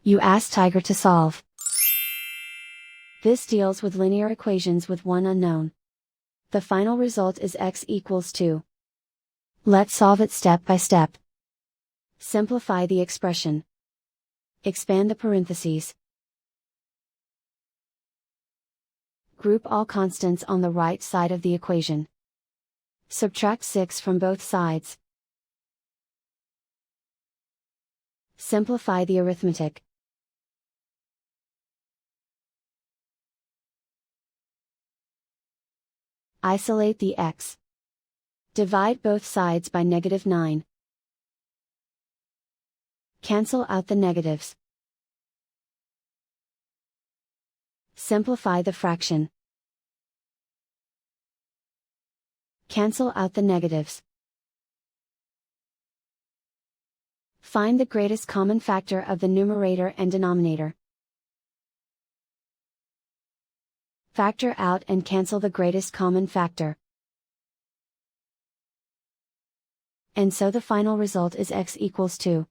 You ask Tiger to solve. This deals with linear equations with one unknown. The final result is x equals 2. Let's solve it step by step. Simplify the expression. Expand the parentheses. Group all constants on the right side of the equation. Subtract 6 from both sides. Simplify the arithmetic. Isolate the x. Divide both sides by -9. Cancel out the negatives. Simplify the fraction. Cancel out the negatives. Find the greatest common factor of the numerator and denominator. Factor out and cancel the greatest common factor. And so the final result is x equals 2.